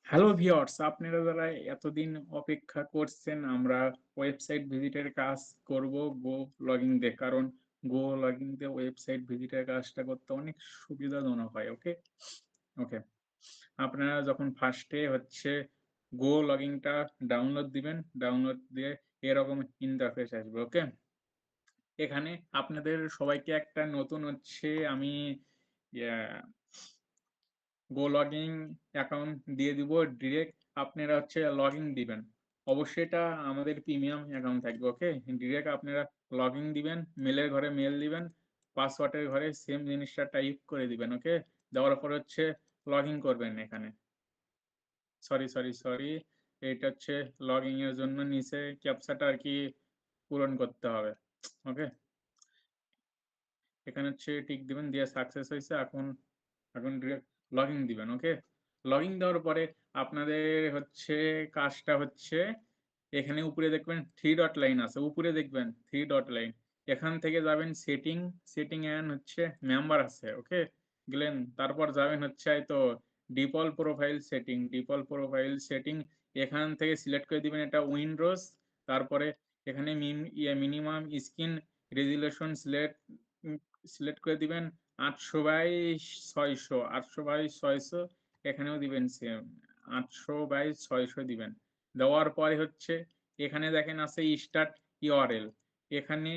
Hello viewers, আপনারা যারা এতদিন অপেক্ষা করছেন আমরা ওয়েবসাইট ভিজিটের কাজ করব গো লগইন দিয়ে। কারণ গো লগইন দিয়ে ওয়েবসাইট ভিজিটের কাজটা করতে অনেক সুবিধাজনক হয়। ওকে? ওকে। আপনারা যখন ফার্স্টে হচ্ছে গো লগইনটা ডাউনলোড দিবেন, ডাউনলোড দিয়ে এরকম ইন্টারফেস আসবে। ওকে? এখানে আপনাদের সবাইকে একটা নতুন হচ্ছে আমি ইয়া গো লগইন অ্যাকাউন্ট দিয়ে দিব ডিরেক্ট আপনারা হচ্ছে লগইন দিবেন। অবশ্যই এটা আমাদের প্রিমিয়াম অ্যাকাউন্ট থাকবে। ওকে? ডিরেক্ট আপনারা লগইন দিবেন, মেলের ঘরে মেল দিবেন, পাসওয়ার্ডের ঘরে সেম জিনিসটা টাইপ করে দিবেন। ওকে? দেওয়ার পর হচ্ছে লগইন করবেন এখানে। সরি। এটা হচ্ছে লগইন এর জন্য নিচে ক্যাপচাটা আরকি পূরণ করতে হবে। ওকে? এখানে হচ্ছে টিক দিবেন দিয়ে সাকসেস হইছে। এখন ডিরেক্ট লগইন দিবেন। ওকে? লগইন দেওয়ার পরে আপনাদের হচ্ছে কাজটা হচ্ছে এখানে উপরে দেখবেন 3 ডট লাইন আছে। উপরে দেখবেন 3 ডট লাইন। এখান থেকে যাবেন সেটিং এন্ড হচ্ছে মেম্বার আছে। ওকে? গেলেন তারপর যাবেন হচ্ছে হয়তো ডিফল্ট প্রোফাইল সেটিং এখান থেকে সিলেক্ট করে দিবেন এটা উইন্ডোজ। তারপরে এখানে মিনিমাম স্ক্রিন রেজোলিউশন সিলেক্ট করে দিবেন 800/600 এখানেও দিবেন সেম 800/600 দিবেন। দেওয়ার পরে হচ্ছে এখানে দেখেন আছে স্টার্ট ইউআরএল। এখানে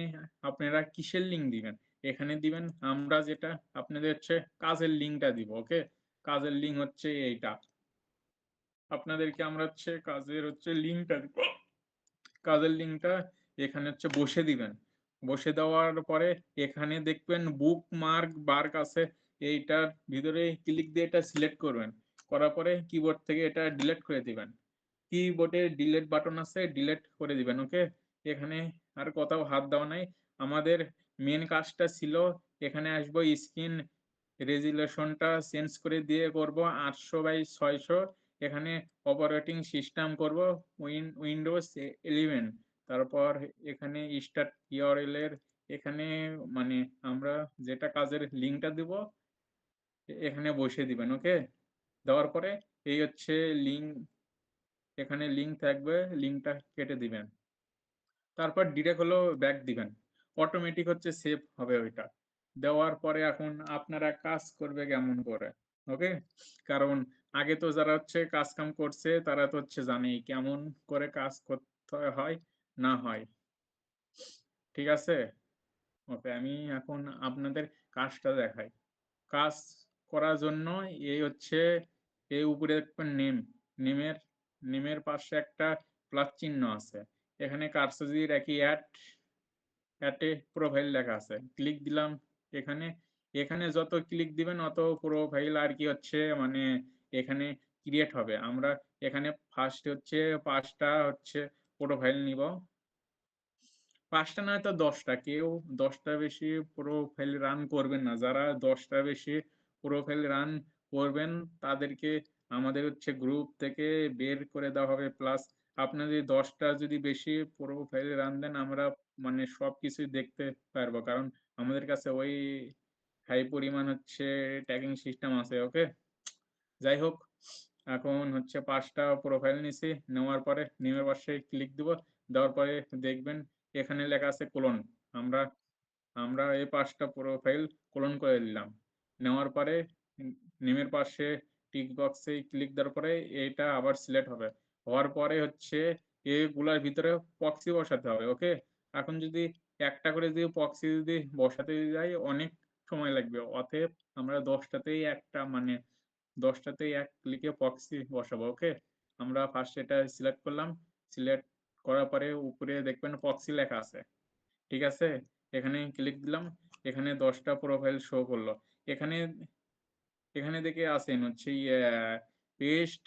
আপনারা কিসের লিঙ্ক দিবেন? এখানে দিবেন আমরা যেটা আপনাদের হচ্ছে কাজের লিঙ্কটা দিব। ওকে? কাজের লিঙ্ক হচ্ছে এইটা। আপনাদেরকে আমরা হচ্ছে কাজের হচ্ছে লিঙ্কটা দিব। কাজের লিঙ্কটা এখানে হচ্ছে বসে দিবেন। বসে দেওয়ার পরে এখানে দেখবেন বুকমার্ক বার্ক আছে। এইটার ভিতরে ক্লিক দিয়ে এটা সিলেক্ট করবেন। করার পরে কিবোর্ড থেকে এটা ডিলিট করে দিবেন। কিবোর্ডে ডিলিট বাটন আছে, ডিলিট করে দিবেন। ওকে? এখানে আর কোথাও হাত দেওয়া নাই। আমাদের মেন কাজটা ছিল এখানে আসবো স্ক্রিন রেজোলিউশনটা চেঞ্জ করে দিয়ে করব 800/600 এখানে অপারেটিং সিস্টেম করব উইন্ডোজ 11 তারপর এখানে স্টার্ট ইউআরএল এর এখানে মানে আমরা যেটা কাজের লিঙ্কটা দিব এখানে বসিয়ে দিবেন। ওকে? দেওয়ার পরে এই হচ্ছে লিঙ্ক এখানে লিঙ্ক থাকবে, লিঙ্কটা কেটে দিবেন। তারপর ডিরেক্ট হলো ব্যাক দিবেন। অটোমেটিক হচ্ছে সেভ হবে ওইটা। দেওয়ার পরে এখন আপনারা কাজ করবে কেমন করে? ওকে? কারণ আগে তো যারা হচ্ছে কাজ-কাম করছে তারা তো হচ্ছে জানেই কেমন করে কাজ করতে হয় না হয়। ঠিক আছে? ওকে, আমি এখন আপনাদের কাজটা দেখাই। কাজ করার জন্য এই হচ্ছে এই উপরে দেখবেন নেমের নেমের পাশে একটা প্লাস চিহ্ন আছে। এখানে কার্সর যদি রাখি এড এ প্রোফাইল লেখা আছে। ক্লিক দিলাম এখানে। এখানে যত ক্লিক দিবেন অত প্রোফাইল আর কি হচ্ছে মানে এখানে ক্রিয়েট হবে। আমরা এখানে ফার্স্ট হচ্ছে ৫ টা হচ্ছে প্রোফাইল নিব। ৫ টা নয়তো ১০ টা। কেউ ১০ টার বেশি প্রোফাইল রান করবেন না। যারা ১০ টার বেশি প্রোফাইল রান করবেন তাদেরকে আমাদের হচ্ছে গ্রুপ থেকে বের করে দেওয়া হবে। প্লাস আপনার যদি ১০ টা যদি বেশি প্রোফাইল রান দেন আমরা মানে সবকিছুই দেখতে পারবো। কারণ আমাদের কাছে ওই হাই পরিমাণ হচ্ছে ট্যাগিং সিস্টেম আছে। ওকে? যাই হোক, এখন হচ্ছে ৫ টা প্রোফাইল নিছি। নেওয়ার পরে নেমের পাশে ক্লিক দিব। দেওয়ার পরে দেখবেন এখানে লেখা আছে ক্লোন। আমরা আমরা এই ৫ টা প্রোফাইল ক্লোন করে দিলাম। নেওয়ার পরে নেমের পাশে টিক বক্সে ক্লিক দেওয়ার পরে এটা আবার সিলেক্ট হবে। হওয়ার পরে হচ্ছে এগুলার ভিতরে প্রক্সি বসাতে হবে। ওকে? এখন যদি একটা করে যদি প্রক্সি যদি বসাতে যাই অনেক সময় লাগবে। অতএব আমরা ১০ টাতেই একটা মানে ১০ টাতেই এক ক্লিকে প্রক্সি বসাবো। ওকে? আমরা ফার্স্ট এটা সিলেক্ট করলাম। সিলেক্ট করার পরে উপরে দেখবেন প্রক্সি লেখা আছে। ঠিক আছে? এখানে ক্লিক দিলাম। এখানে ১০ টা প্রোফাইল শো করলো। এখানে এখানে দেখে আসেন হচ্ছে paste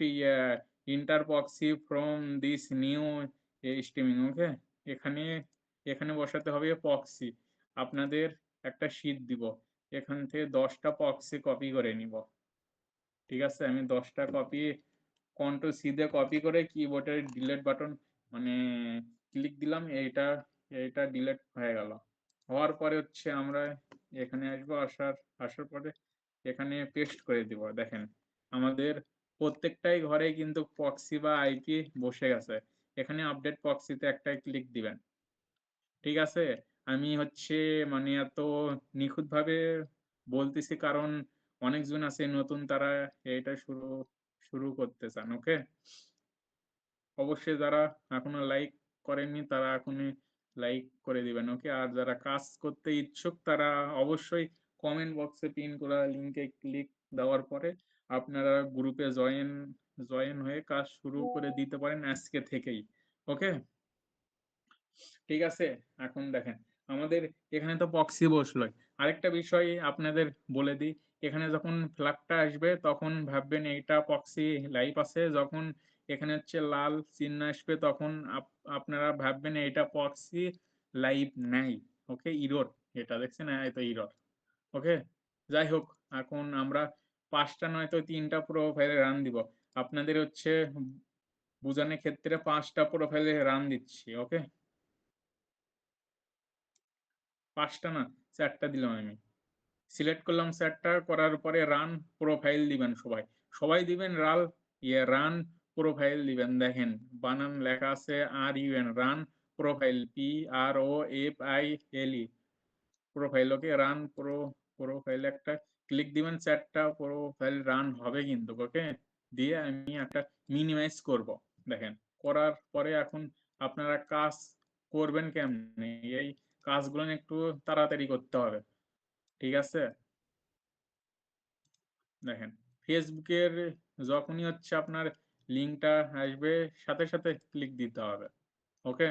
inter proxy from this new streaming. Okay? এখানে এখানে বসাতে হবে প্রক্সি। আপনাদের একটা শীট দিব। এখান থেকে ১০ টা প্রক্সি কপি করে নিব। ঠিক আছে? আমি ১০ টা কপি কন্ট্রোল সি দিয়ে কপি করে কিবোর্ডের ডিলিট বাটন মানে ক্লিক দিলাম। এইটা ডিলিট হয়ে গেল। হওয়ার পরে হচ্ছে আমরা এখানে আসবো। আসার পরে এখানে পেস্ট করে দিব। দেখেন আমাদের প্রত্যেকটাই ঘরে কিন্তু প্রক্সি বা আইপি বসে গেছে। এখানে আপডেট প্রক্সিতে একটা ক্লিক দিবেন। ঠিক আছে? আমি হচ্ছে মানে এত নিখুঁতভাবে বলতেছি কারণ অনেকজন আছে নতুন তারা এটা শুরু শুরু করতে চান। ওকে? অবশ্যই যারা এখনো লাইক করেননি তারা এখনই লাইক করে দিবেন। ওকে? আর যারা কাজ করতে ইচ্ছুক তারা অবশ্যই কমেন্ট বক্সে পিন করা লিংকে ক্লিক দেওয়ার পরে আপনারা গ্রুপে জয়েন হয়ে কাজ শুরু করে দিতে পারেন আজকে থেকেই। ওকে? ঠিক আছে? এখন দেখেন, আমাদের এখানে তো প্রক্সি বসলোই। আরেকটা বিষয় আপনাদের বলে দিই, এখানে যখন ফ্ল্যাগটা আসবে তখন ভাববেন এইটা প্রক্সি লাইভ আছে। যখন এখানে হচ্ছে লাল চিহ্ন আসবে তখন আপনারা ভাববেন এইটা প্রক্সি লাইভ নাই। ওকে? এরর এটা দেখছেন? হ্যাঁ, এটা এরর। ওকে? যাই হোক, এখন আমরা ৫ টা নয়তো ৩ টা প্রোফাইলে রান দিব। আপনাদের হচ্ছে বুঝানোর ক্ষেত্রে ৫ টা প্রোফাইলে রান দিচ্ছি। ওকে? ৫ টা না ৪ টা দিলাম আমি। সিলেক্ট করলাম ৪ টা করার পরে রান প্রোফাইল দিবেন সবাই। সবাই দিবেন রান প্রোফাইল দিবেন। দেখেন বানান লেখা আছে RUN run profile PROFILE profile ওকে রান প্রোফাইল একটা ক্লিক দিবেন ৪ টা প্রোফাইল রান হবে কিন্তু ওকে? দিয়ে আমি একটা মিনিমাইজ করব। দেখেন করার পরে এখন আপনারা কাজ করবেন কেমনে? এই কাজগুলো একটু তাড়াতাড়ি করতে হবে। ঠিক আছে? দেখেন ফেসবুকের যখনই হচ্ছে আপনার লিঙ্কটা আসবে সাথে ক্লিক দিতে হবে। ওকে?